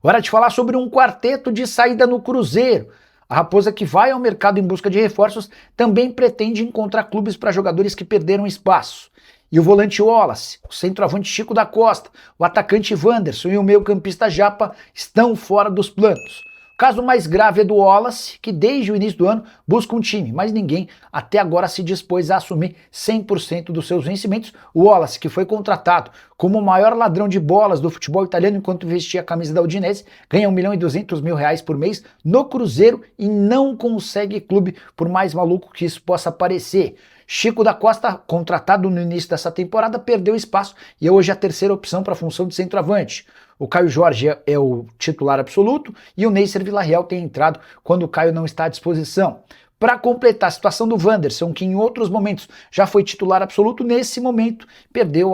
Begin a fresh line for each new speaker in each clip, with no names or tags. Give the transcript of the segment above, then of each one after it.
Hora de falar sobre um quarteto de saída no Cruzeiro. A Raposa, que vai ao mercado em busca de reforços, também pretende encontrar clubes para jogadores que perderam espaço. E o volante Wallace, o centroavante Chico da Costa, o atacante Wanderson e o meio-campista Japa estão fora dos planos. O caso mais grave é do Wallace, que desde o início do ano busca um time, mas ninguém até agora se dispôs a assumir 100% dos seus vencimentos. O Wallace, que foi contratado como o maior ladrão de bolas do futebol italiano enquanto vestia a camisa da Udinese, ganha R$1.200.000 por mês no Cruzeiro e não consegue clube, por mais maluco que isso possa parecer. Chico da Costa, contratado no início dessa temporada, perdeu espaço e é hoje a terceira opção para a função de centroavante. O Caio Jorge é o titular absoluto e o Neisser Villarreal tem entrado quando o Caio não está à disposição. Para completar a situação do Wanderson, que em outros momentos já foi titular absoluto, nesse momento perdeu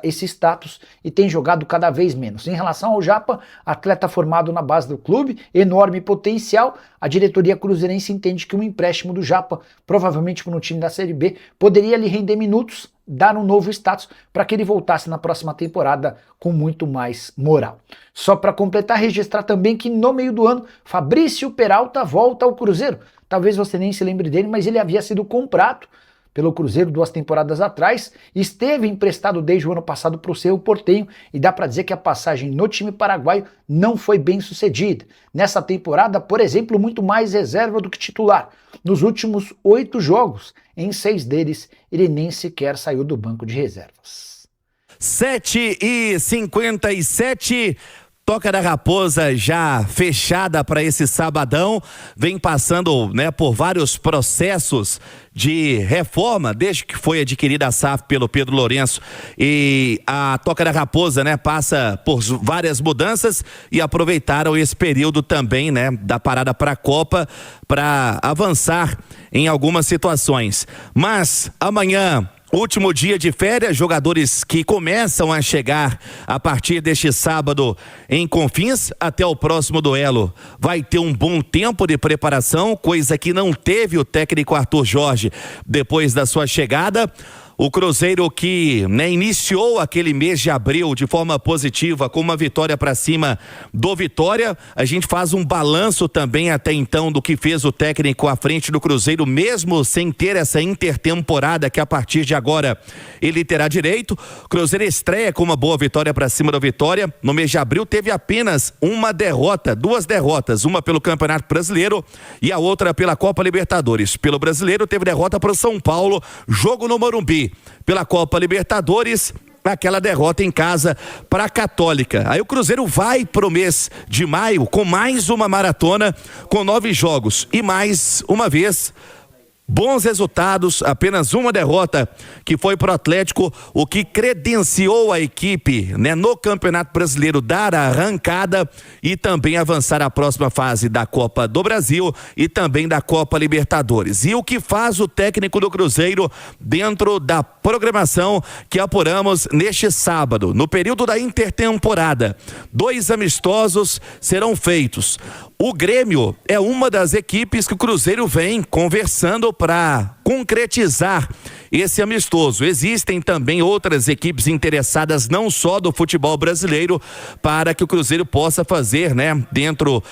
esse status e tem jogado cada vez menos. Em relação ao Japa, atleta formado na base do clube, enorme potencial, a diretoria cruzeirense entende que um empréstimo do Japa, provavelmente no time da Série B, poderia lhe render minutos, dar um novo status para que ele voltasse na próxima temporada com muito mais moral. Só para completar, registrar também que no meio do ano, Fabrício Peralta volta ao Cruzeiro. Talvez você nem se lembre dele, mas ele havia sido comprado pelo Cruzeiro 2 temporadas atrás, esteve emprestado desde o ano passado para o Cerro Porteño e dá para dizer que a passagem no time paraguaio não foi bem sucedida. Nessa temporada, por exemplo, muito mais reserva do que titular. Nos últimos 8 jogos, em 6 deles, ele nem sequer saiu do banco de reservas.
7h57. Toca da Raposa já fechada para esse sabadão, vem passando, por vários processos de reforma desde que foi adquirida a SAF pelo Pedro Lourenço, e a Toca da Raposa, passa por várias mudanças e aproveitaram esse período também, da parada para a Copa para avançar em algumas situações. Mas amanhã, último dia de férias, jogadores que começam a chegar a partir deste sábado em Confins até o próximo duelo. Vai ter um bom tempo de preparação, coisa que não teve o técnico Arthur Jorge depois da sua chegada. O Cruzeiro que iniciou aquele mês de abril de forma positiva com uma vitória para cima do Vitória. A gente faz um balanço também até então do que fez o técnico à frente do Cruzeiro, mesmo sem ter essa intertemporada que a partir de agora ele terá direito. Cruzeiro estreia com uma boa vitória para cima do Vitória. No mês de abril teve apenas duas derrotas, uma pelo Campeonato Brasileiro e a outra pela Copa Libertadores. Pelo Brasileiro teve derrota para o São Paulo, jogo no Morumbi. Pela Copa Libertadores, aquela derrota em casa para a Católica. Aí o Cruzeiro vai pro mês de maio com mais uma maratona com 9 jogos e mais uma vez bons resultados, apenas uma derrota que foi pro Atlético, o que credenciou a equipe, no Campeonato Brasileiro dar a arrancada e também avançar à próxima fase da Copa do Brasil e também da Copa Libertadores. E o que faz o técnico do Cruzeiro dentro da programação que apuramos neste sábado, no período da intertemporada? 2 amistosos serão feitos. O Grêmio é uma das equipes que o Cruzeiro vem conversando para concretizar esse amistoso. Existem também outras equipes interessadas, não só do futebol brasileiro, para que o Cruzeiro possa fazer, dentro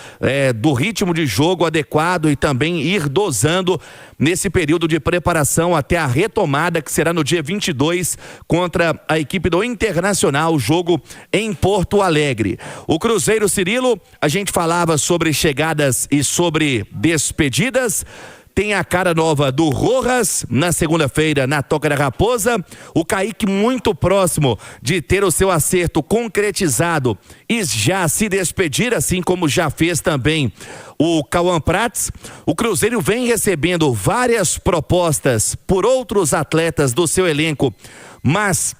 do ritmo de jogo adequado e também ir dosando nesse período de preparação até a retomada, que será no dia 22 contra a equipe do Internacional, jogo em Porto Alegre. O Cruzeiro, Cirilo, a gente falava sobre chegadas e sobre despedidas. Tem a cara nova do Rojas na segunda-feira na Toca da Raposa. O Kaique muito próximo de ter o seu acerto concretizado e já se despedir, assim como já fez também o Cauã Prats. O Cruzeiro vem recebendo várias propostas por outros atletas do seu elenco, mas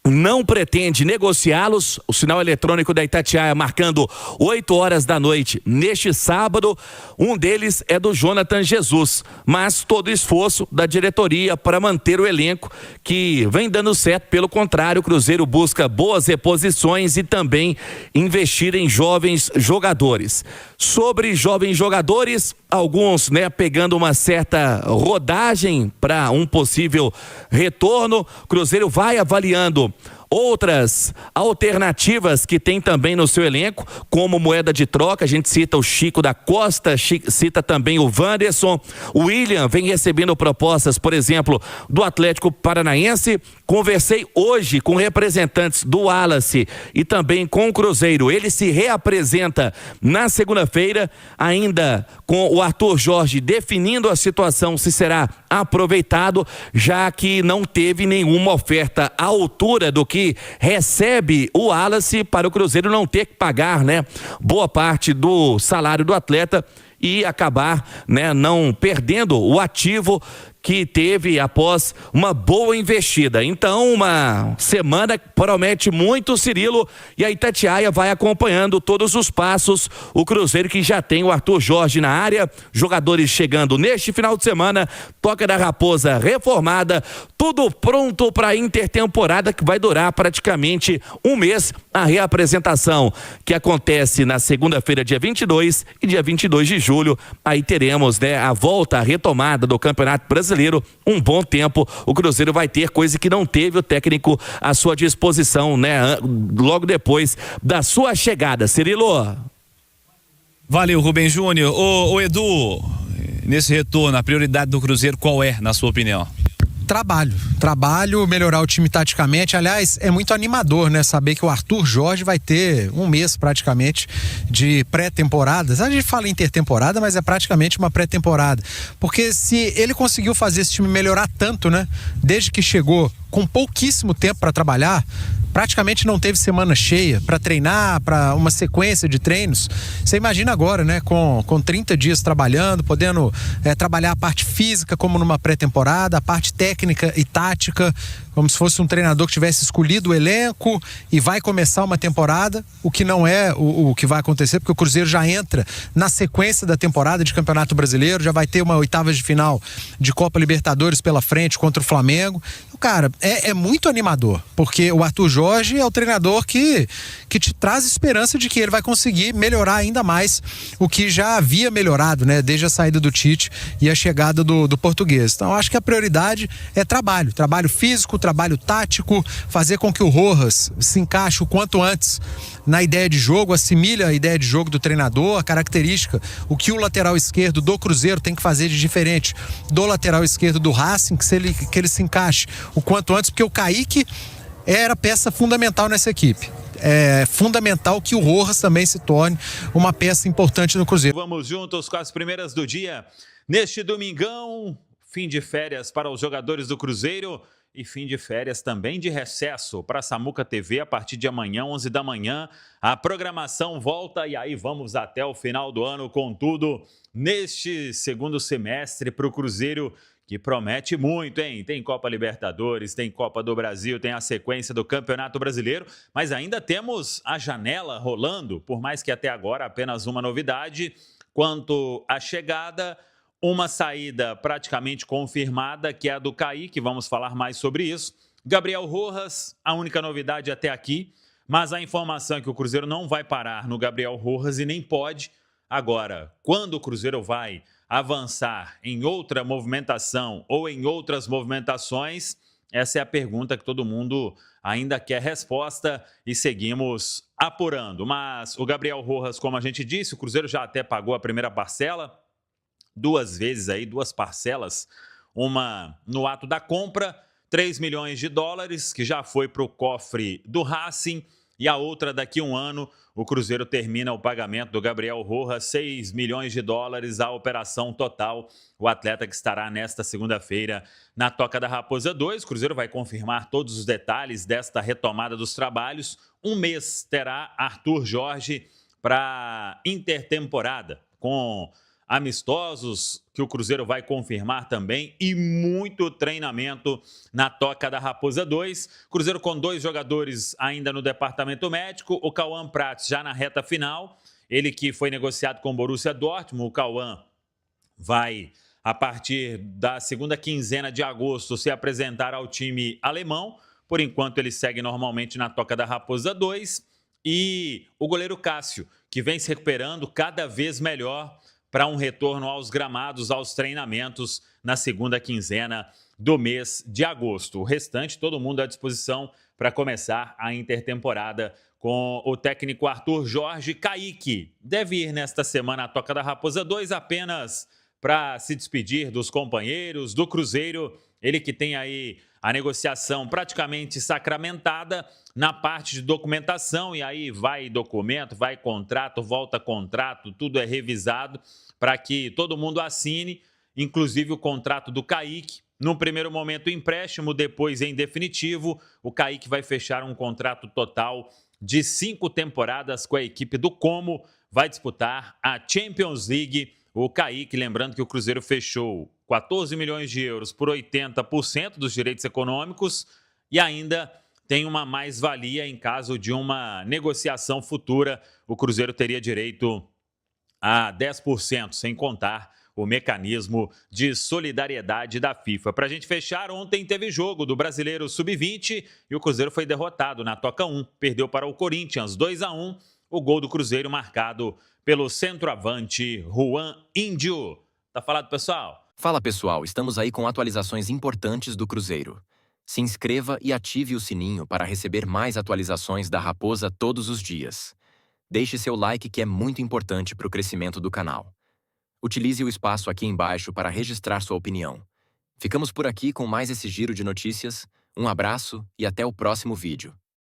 não pretende negociá-los. O sinal eletrônico da Itatiaia marcando 8 horas da noite neste sábado. Um deles é do Jonathan Jesus, mas todo esforço da diretoria para manter o elenco, que vem dando certo. Pelo contrário, o Cruzeiro busca boas reposições e também investir em jovens jogadores. Sobre jovens jogadores, alguns pegando uma certa rodagem para um possível retorno. O Cruzeiro vai avaliando outras alternativas que tem também no seu elenco, como moeda de troca. A gente cita o Chico da Costa, cita também o Wanderson. O William vem recebendo propostas, por exemplo, do Atlético Paranaense. Conversei hoje com representantes do Wallace e também com o Cruzeiro. Ele se reapresenta na segunda-feira, ainda com o Arthur Jorge definindo a situação se será aproveitado, já que não teve nenhuma oferta à altura do que recebe o Wallace, para o Cruzeiro não ter que pagar, né, boa parte do salário do atleta e acabar, né, não perdendo o ativo que teve após uma boa investida. Então, uma semana que promete muito, Cirilo, e a Itatiaia vai acompanhando todos os passos. O Cruzeiro, que já tem o Arthur Jorge na área, jogadores chegando neste final de semana, Toca da Raposa reformada, tudo pronto para a intertemporada, que vai durar praticamente um mês. A reapresentação que acontece na segunda-feira, dia 22 e dia 22 de julho. Aí teremos, né, a volta, a retomada do Campeonato Brasileiro. Um bom tempo o Cruzeiro vai ter, coisa que não teve o técnico à sua disposição, né, logo depois da sua chegada. Cirilo.
Valeu, Rubem Júnior. Ô Edu, nesse retorno, a prioridade do Cruzeiro qual é, na sua opinião?
Trabalho, melhorar o time taticamente. Aliás, é muito animador, né? Saber que o Arthur Jorge vai ter um mês praticamente de pré-temporada. A gente fala intertemporada, mas é praticamente uma pré-temporada. Porque se ele conseguiu fazer esse time melhorar tanto, né? Desde que chegou com pouquíssimo tempo para trabalhar, praticamente não teve semana cheia para treinar, para uma sequência de treinos. Você imagina agora, né? Com 30 dias trabalhando, podendo trabalhar a parte física como numa pré-temporada, a parte técnica e tática, como se fosse um treinador que tivesse escolhido o elenco e vai começar uma temporada, o que não é o que vai acontecer, porque o Cruzeiro já entra na sequência da temporada de Campeonato Brasileiro, já vai ter uma oitavas de final de Copa Libertadores pela frente contra o Flamengo. Cara, é muito animador, porque o Arthur Jorge é o treinador que te traz esperança de que ele vai conseguir melhorar ainda mais o que já havia melhorado, né, desde a saída do Tite e a chegada do português. Então, acho que a prioridade é trabalho físico, trabalho tático, fazer com que o Rojas se encaixe o quanto antes na ideia de jogo, assimile a ideia de jogo do treinador, a característica, o que o lateral esquerdo do Cruzeiro tem que fazer de diferente do lateral esquerdo do Racing, que ele se encaixe o quanto antes, porque o Kaique era peça fundamental nessa equipe. É fundamental que o Rojas também se torne uma peça importante no Cruzeiro.
Vamos juntos com as primeiras do dia. Neste domingão, fim de férias para os jogadores do Cruzeiro e fim de férias também de recesso para a Samuca TV a partir de amanhã, 11 da manhã. A programação volta e aí vamos até o final do ano com tudo neste segundo semestre para o Cruzeiro, que promete muito, hein? Tem Copa Libertadores, tem Copa do Brasil, tem a sequência do Campeonato Brasileiro, mas ainda temos a janela rolando, por mais que até agora apenas uma novidade quanto à chegada, uma saída praticamente confirmada, que é a do Kaique, vamos falar mais sobre isso. Gabriel Rojas, a única novidade até aqui, mas a informação é que o Cruzeiro não vai parar no Gabriel Rojas e nem pode. Agora, quando o Cruzeiro vai avançar em outra movimentação ou em outras movimentações, essa é a pergunta que todo mundo ainda quer resposta e seguimos apurando. Mas o Gabriel Rojas, como a gente disse, o Cruzeiro já até pagou a primeira parcela, duas vezes aí, duas parcelas, uma no ato da compra, 3 milhões de dólares, que já foi para o cofre do Racing, e a outra daqui a um ano. O Cruzeiro termina o pagamento do Gabriel Rojas, 6 milhões de dólares, a operação total. O atleta que estará nesta segunda-feira na Toca da Raposa 2. O Cruzeiro vai confirmar todos os detalhes desta retomada dos trabalhos. Um mês terá Arthur Jorge para intertemporada, com amistosos que o Cruzeiro vai confirmar também e muito treinamento na Toca da Raposa 2. Cruzeiro com 2 jogadores ainda no departamento médico, o Cauã Prats já na reta final, ele que foi negociado com o Borussia Dortmund. O Cauã vai, a partir da segunda quinzena de agosto, se apresentar ao time alemão. Por enquanto ele segue normalmente na Toca da Raposa 2. E o goleiro Cássio, que vem se recuperando cada vez melhor para um retorno aos gramados, aos treinamentos na segunda quinzena do mês de agosto. O restante, todo mundo à disposição para começar a intertemporada com o técnico Arthur Jorge. Kaique deve ir nesta semana à Toca da Raposa 2 apenas para se despedir dos companheiros do Cruzeiro. Ele que tem aí a negociação praticamente sacramentada na parte de documentação, e aí vai documento, vai contrato, volta contrato, tudo é revisado para que todo mundo assine, inclusive o contrato do Kaique. No primeiro momento, empréstimo, depois em definitivo. O Kaique vai fechar um contrato total de 5 temporadas com a equipe do Como, vai disputar a Champions League. O Kaique, lembrando que o Cruzeiro fechou 14 milhões de euros por 80% dos direitos econômicos e ainda tem uma mais-valia em caso de uma negociação futura. O Cruzeiro teria direito a 10%, sem contar o mecanismo de solidariedade da FIFA. Para a gente fechar, ontem teve jogo do Brasileiro Sub-20 e o Cruzeiro foi derrotado na Toca 1. Perdeu para o Corinthians 2-1. O gol do Cruzeiro marcado pelo centroavante Juan Índio. Tá falado, pessoal?
Fala, pessoal, estamos aí com atualizações importantes do Cruzeiro. Se inscreva e ative o sininho para receber mais atualizações da Raposa todos os dias. Deixe seu like, que é muito importante para o crescimento do canal. Utilize o espaço aqui embaixo para registrar sua opinião. Ficamos por aqui com mais esse giro de notícias. Um abraço e até o próximo vídeo.